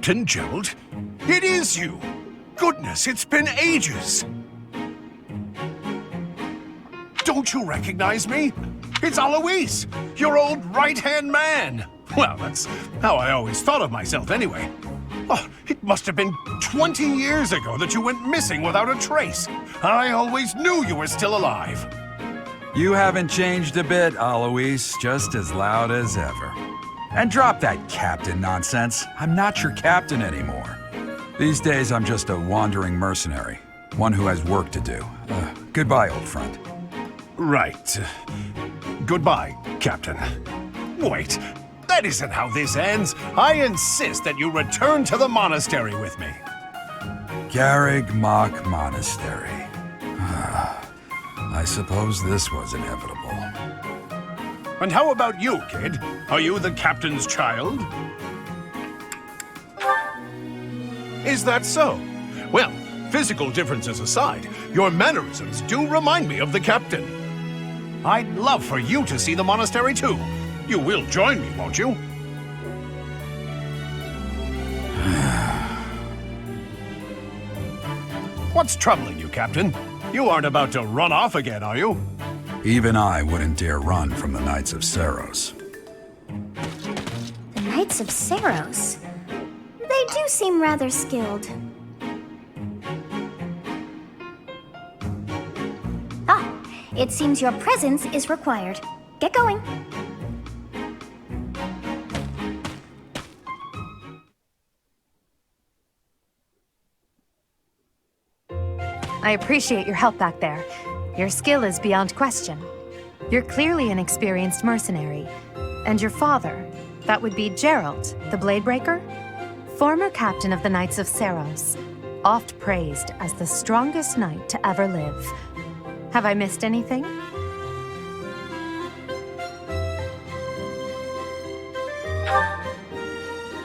Captain Gerald? It is you! Goodness, it's been ages! Don't you recognize me? It's Alois, your old right-hand man! Well, that's how I always thought of myself anyway. Oh, it must have been 20 years ago that you went missing without a trace. I always knew you were still alive. You haven't changed a bit, Alois, just as loud as ever. And drop that captain nonsense. I'm not your captain anymore. These days, I'm just a wandering mercenary. One who has work to do. Goodbye, old friend. Right. Goodbye, Captain. Wait, that isn't how this ends. I insist that you return to the monastery with me. Garreg Mach Monastery. I suppose this was inevitable. And how about you, kid? Are you the captain's child? Is that so? Well, physical differences aside, your mannerisms do remind me of the captain. I'd love for you to see the monastery too. You will join me, won't you? What's troubling you, Captain? You aren't about to run off again, are you? Even I wouldn't dare run from the Knights of Saros. The Knights of Saros? They do seem rather skilled. Ah, it seems your presence is required. Get going. I appreciate your help back there. Your skill is beyond question. You're clearly an experienced mercenary. And your father, that would be Gerald, the Bladebreaker? Former captain of the Knights of Saros, oft praised as the strongest knight to ever live. Have I missed anything?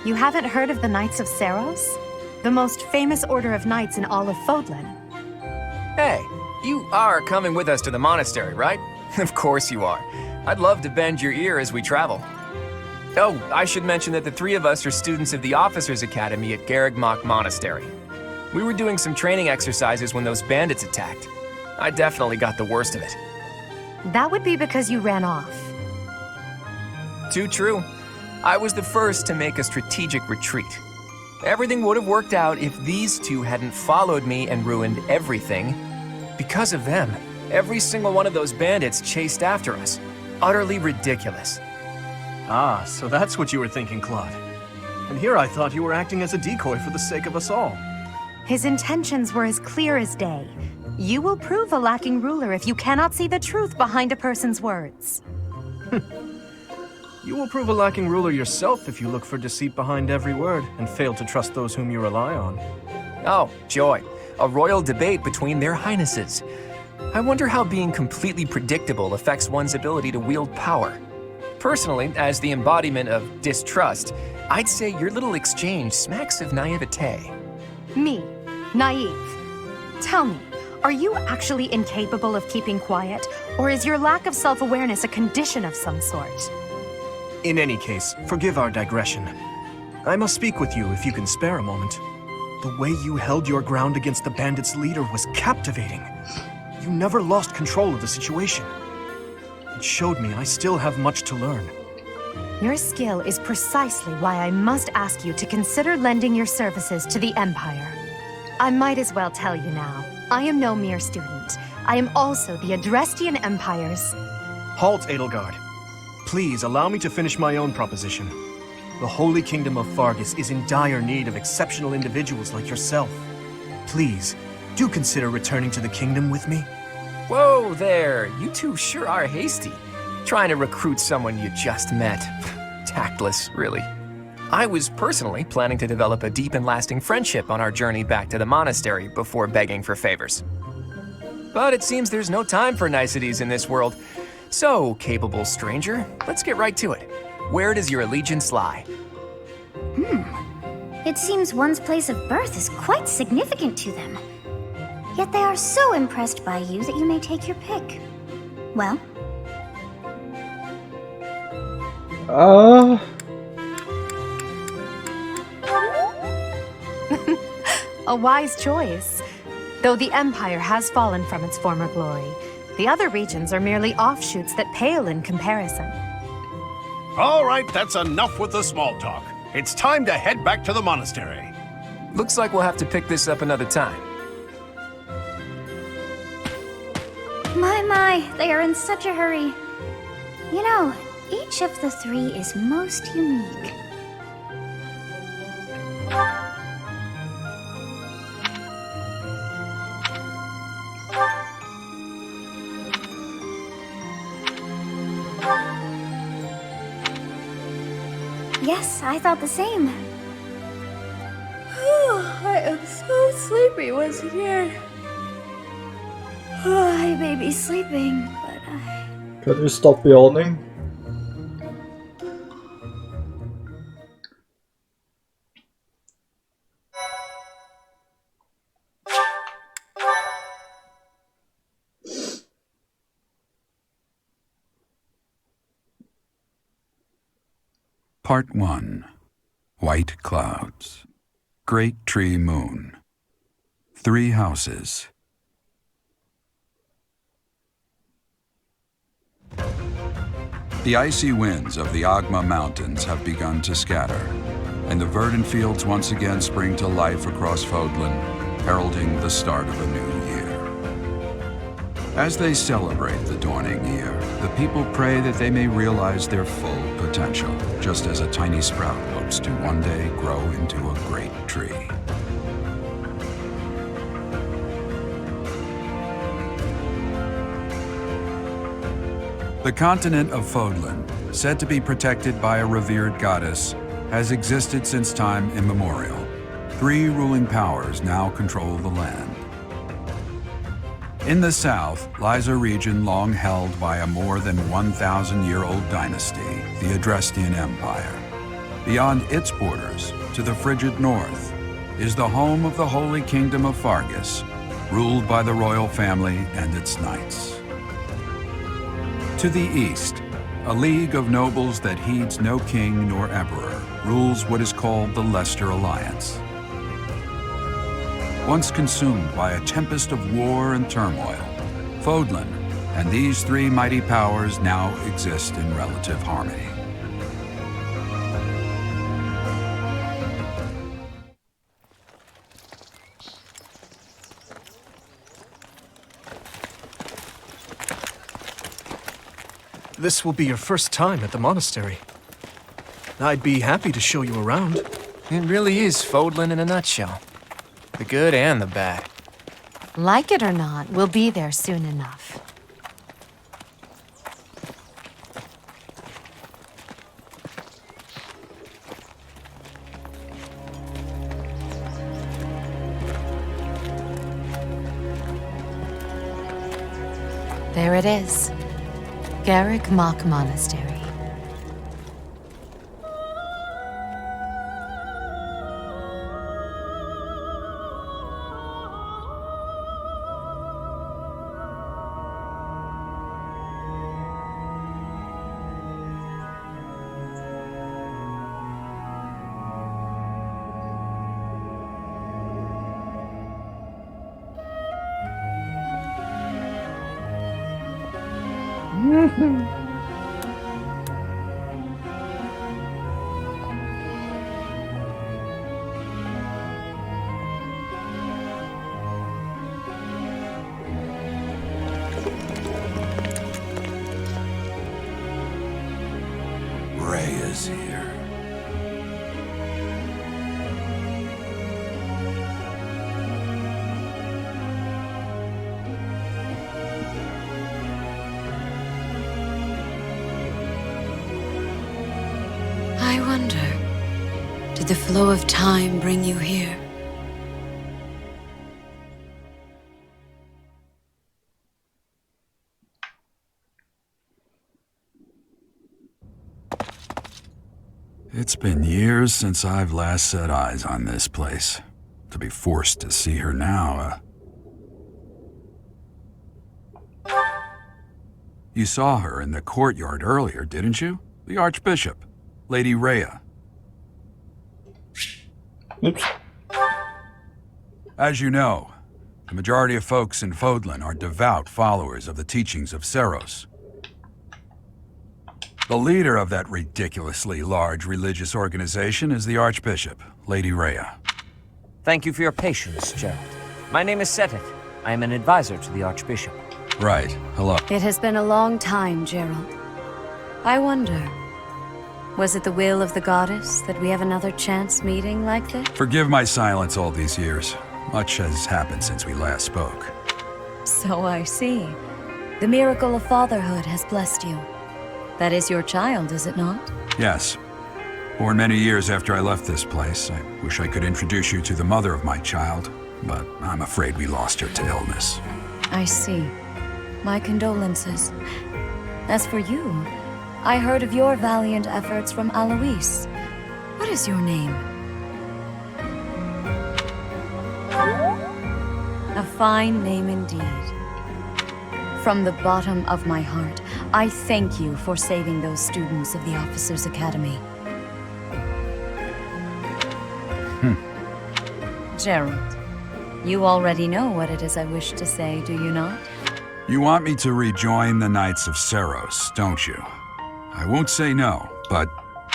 You haven't heard of the Knights of Saros? The most famous order of knights in all of Fodlan. Hey, you are coming with us to the monastery, right? Of course you are. I'd love to bend your ear as we travel. Oh, I should mention that the three of us are students of the Officers' Academy at Garreg Mach Monastery. We were doing some training exercises when those bandits attacked. I definitely got the worst of it. That would be because you ran off. Too true. I was the first to make a strategic retreat. Everything would have worked out if these two hadn't followed me and ruined everything. Because of them, every single one of those bandits chased after us. Utterly ridiculous. Ah, so that's what you were thinking, Claude. And here I thought you were acting as a decoy for the sake of us all. His intentions were as clear as day. You will prove a lacking ruler if you cannot see the truth behind a person's words. You will prove a lacking ruler yourself if you look for deceit behind every word and fail to trust those whom you rely on. Oh, joy. A royal debate between their highnesses. I wonder how being completely predictable affects one's ability to wield power. Personally, as the embodiment of distrust, I'd say your little exchange smacks of naivete. Me, naive. Tell me, are you actually incapable of keeping quiet, or is your lack of self-awareness a condition of some sort? In any case, forgive our digression. I must speak with you if you can spare a moment. The way you held your ground against the bandits' leader was captivating. You never lost control of the situation. It showed me I still have much to learn. Your skill is precisely why I must ask you to consider lending your services to the Empire. I might as well tell you now, I am no mere student. I am also the Adrestian Empire's... Halt, Edelgard. Please allow me to finish my own proposition. The Holy Kingdom of Fargus is in dire need of exceptional individuals like yourself. Please, do consider returning to the kingdom with me. Whoa there, you two sure are hasty. Trying to recruit someone you just met. Tactless, really. I was personally planning to develop a deep and lasting friendship on our journey back to the monastery before begging for favors. But it seems there's no time for niceties in this world. So, capable stranger, let's get right to it. Where does your allegiance lie? It seems one's place of birth is quite significant to them. Yet they are so impressed by you that you may take your pick. Well? A wise choice. Though the Empire has fallen from its former glory, the other regions are merely offshoots that pale in comparison. All right, that's enough with the small talk. It's time to head back to the monastery. Looks like we'll have to pick this up another time. My, they are in such a hurry. You know, each of the three is most unique. Yes, I thought the same. I am so sleepy once again. I may be sleeping, but Kan du stoppe i ordning? Part 1. White Clouds. Great Tree Moon. 3 houses. The icy winds of the Agma Mountains have begun to scatter, and the verdant fields once again spring to life across Fodlan, heralding the start of a new year. As they celebrate the dawning year, the people pray that they may realize their full potential, just as a tiny sprout hopes to one day grow into a great tree. The continent of Fodlan, said to be protected by a revered goddess, has existed since time immemorial. 3 ruling powers now control the land. In the south lies a region long held by a more than 1,000-year-old dynasty, the Adrestian Empire. Beyond its borders, to the frigid north, is the home of the Holy Kingdom of Fargus, ruled by the royal family and its knights. To the east, a league of nobles that heeds no king nor emperor rules what is called the Leicester Alliance. Once consumed by a tempest of war and turmoil, Fodlan and these 3 mighty powers now exist in relative harmony. This will be your first time at the monastery. I'd be happy to show you around. It really is Fodlan in a nutshell. The good and the bad. Like it or not, we'll be there soon enough. There it is. Garrick Mach Monastery. Ray is here. I wonder, did the flow of time bring you here? It's been years since I've last set eyes on this place. To be forced to see her now, You saw her in the courtyard earlier, didn't you? The Archbishop, Lady Rhea. Oops. As you know, the majority of folks in Fodlan are devout followers of the teachings of Seros. The leader of that ridiculously large religious organization is the Archbishop, Lady Rhea. Thank you for your patience, Gerald. My name is Seteth. I am an advisor to the Archbishop. Right. Hello. It has been a long time, Gerald. I wonder, was it the will of the goddess that we have another chance meeting like this? Forgive my silence all these years. Much has happened since we last spoke. So I see. The miracle of fatherhood has blessed you. That is your child, is it not? Yes. Born many years after I left this place. I wish I could introduce you to the mother of my child, but I'm afraid we lost her to illness. I see. My condolences. As for you, I heard of your valiant efforts from Alois. What is your name? A fine name indeed. From the bottom of my heart, I thank you for saving those students of the Officers' Academy. Gerald, you already know what it is I wish to say, do you not? You want me to rejoin the Knights of Seros, don't you? I won't say no, but...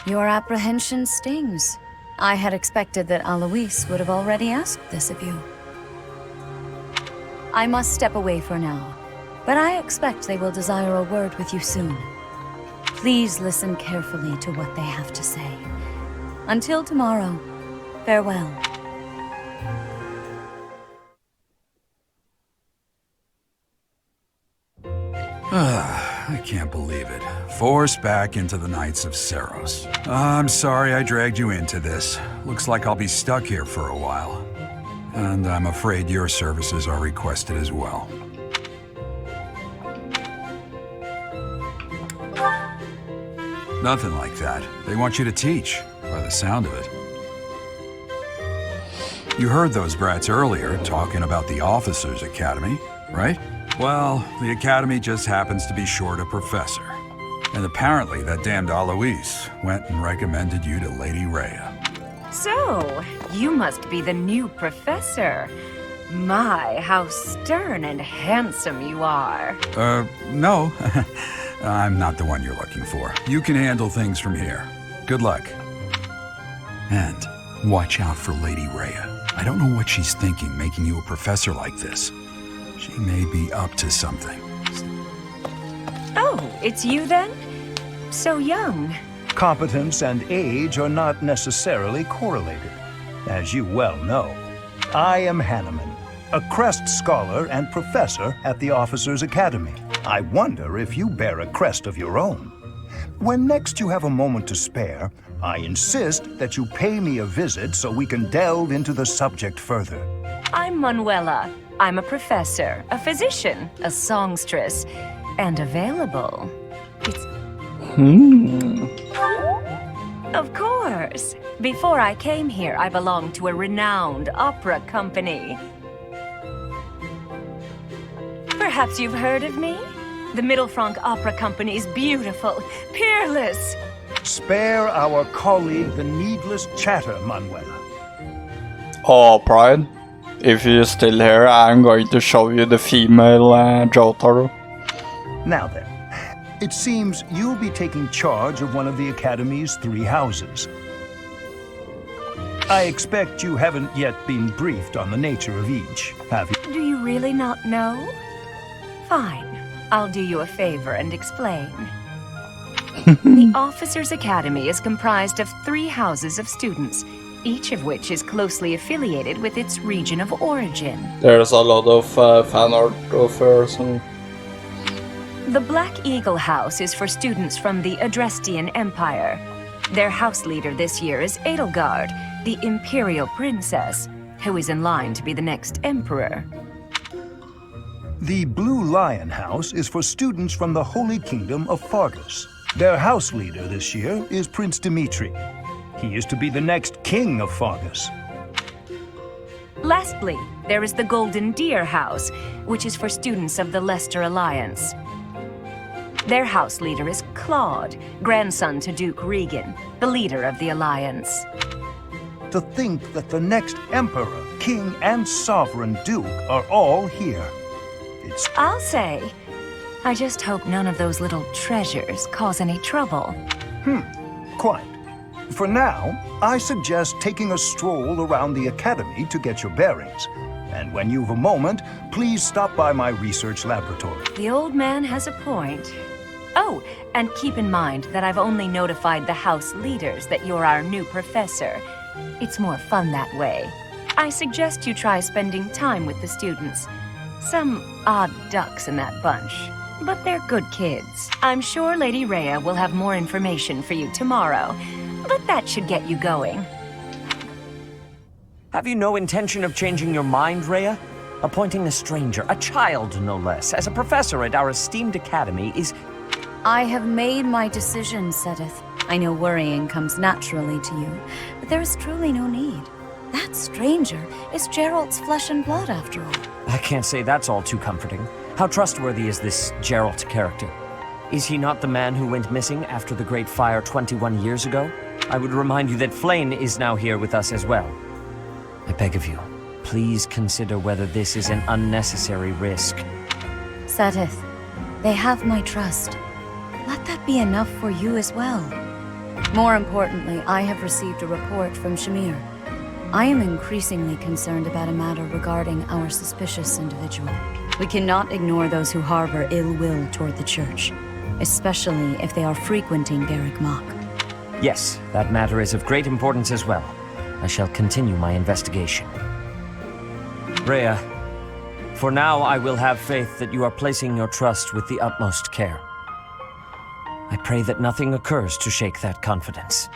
Your apprehension stings. I had expected that Alois would have already asked this of you. I must step away for now, but I expect they will desire a word with you soon. Please listen carefully to what they have to say. Until tomorrow, farewell. I can't believe it. Forced back into the Knights of Seros. I'm sorry I dragged you into this. Looks like I'll be stuck here for a while. And I'm afraid your services are requested as well. Nothing like that. They want you to teach, by the sound of it. You heard those brats earlier talking about the Officers' Academy, right? Well, the Academy just happens to be short a professor. And apparently that damned Alois went and recommended you to Lady Rhea. So, you must be the new professor. My, how stern and handsome you are. No. I'm not the one you're looking for. You can handle things from here. Good luck. And watch out for Lady Rhea. I don't know what she's thinking making you a professor like this. She may be up to something. Oh, it's you then? So young. Competence and age are not necessarily correlated. As you well know, I am Hanneman, a crest scholar and professor at the Officers' Academy. I wonder if you bear a crest of your own. When next you have a moment to spare, I insist that you pay me a visit so we can delve into the subject further. I'm Manuela. I'm a professor, a physician, a songstress, and available. It's... Of course. Before I came here, I belonged to a renowned opera company. Perhaps you've heard of me? The Middlefranc Opera Company is beautiful, peerless. Spare our colleague the needless chatter, Manuela. Oh, Pride. If you're still here, I'm going to show you the female Jotaro. Now then, it seems you'll be taking charge of one of the Academy's 3 houses. I expect you haven't yet been briefed on the nature of each, have you? Do you really not know? Fine. I'll do you a favor and explain. The Officers' Academy is comprised of 3 houses of students, each of which is closely affiliated with its region of origin. There's a lot of fan art of her. The Black Eagle House is for students from the Adrestian Empire. Their house leader this year is Edelgard, the Imperial Princess, who is in line to be the next Emperor. The Blue Lion House is for students from the Holy Kingdom of Fargus. Their house leader this year is Prince Dimitri. He is to be the next king of Fargus. Lastly, there is the Golden Deer House, which is for students of the Leicester Alliance. Their house leader is Claude, grandson to Duke Regan, the leader of the Alliance. To think that the next Emperor, King, and Sovereign Duke are all here. It's I'll say. I just hope none of those little treasures cause any trouble. quite. For now, I suggest taking a stroll around the Academy to get your bearings. And when you've a moment, please stop by my research laboratory. The old man has a point. Oh, and keep in mind that I've only notified the house leaders that you're our new professor. It's more fun that way. I suggest you try spending time with the students. Some odd ducks in that bunch, but they're good kids. I'm sure Lady Rhea will have more information for you tomorrow, but that should get you going. Have you no intention of changing your mind, Rhea? Appointing a stranger, a child no less, as a professor at our esteemed academy is... I have made my decision, Sedith. I know worrying comes naturally to you, but there is truly no need. That stranger is Gerald's flesh and blood, after all. I can't say that's all too comforting. How trustworthy is this Gerald character? Is he not the man who went missing after the Great Fire 21 years ago? I would remind you that Flane is now here with us as well. I beg of you, please consider whether this is an unnecessary risk. Sedith, they have my trust. Let that be enough for you as well. More importantly, I have received a report from Shamir. I am increasingly concerned about a matter regarding our suspicious individual. We cannot ignore those who harbor ill will toward the Church, especially if they are frequenting Garrick Mach. Yes, that matter is of great importance as well. I shall continue my investigation. Rhea, for now I will have faith that you are placing your trust with the utmost care. I pray that nothing occurs to shake that confidence.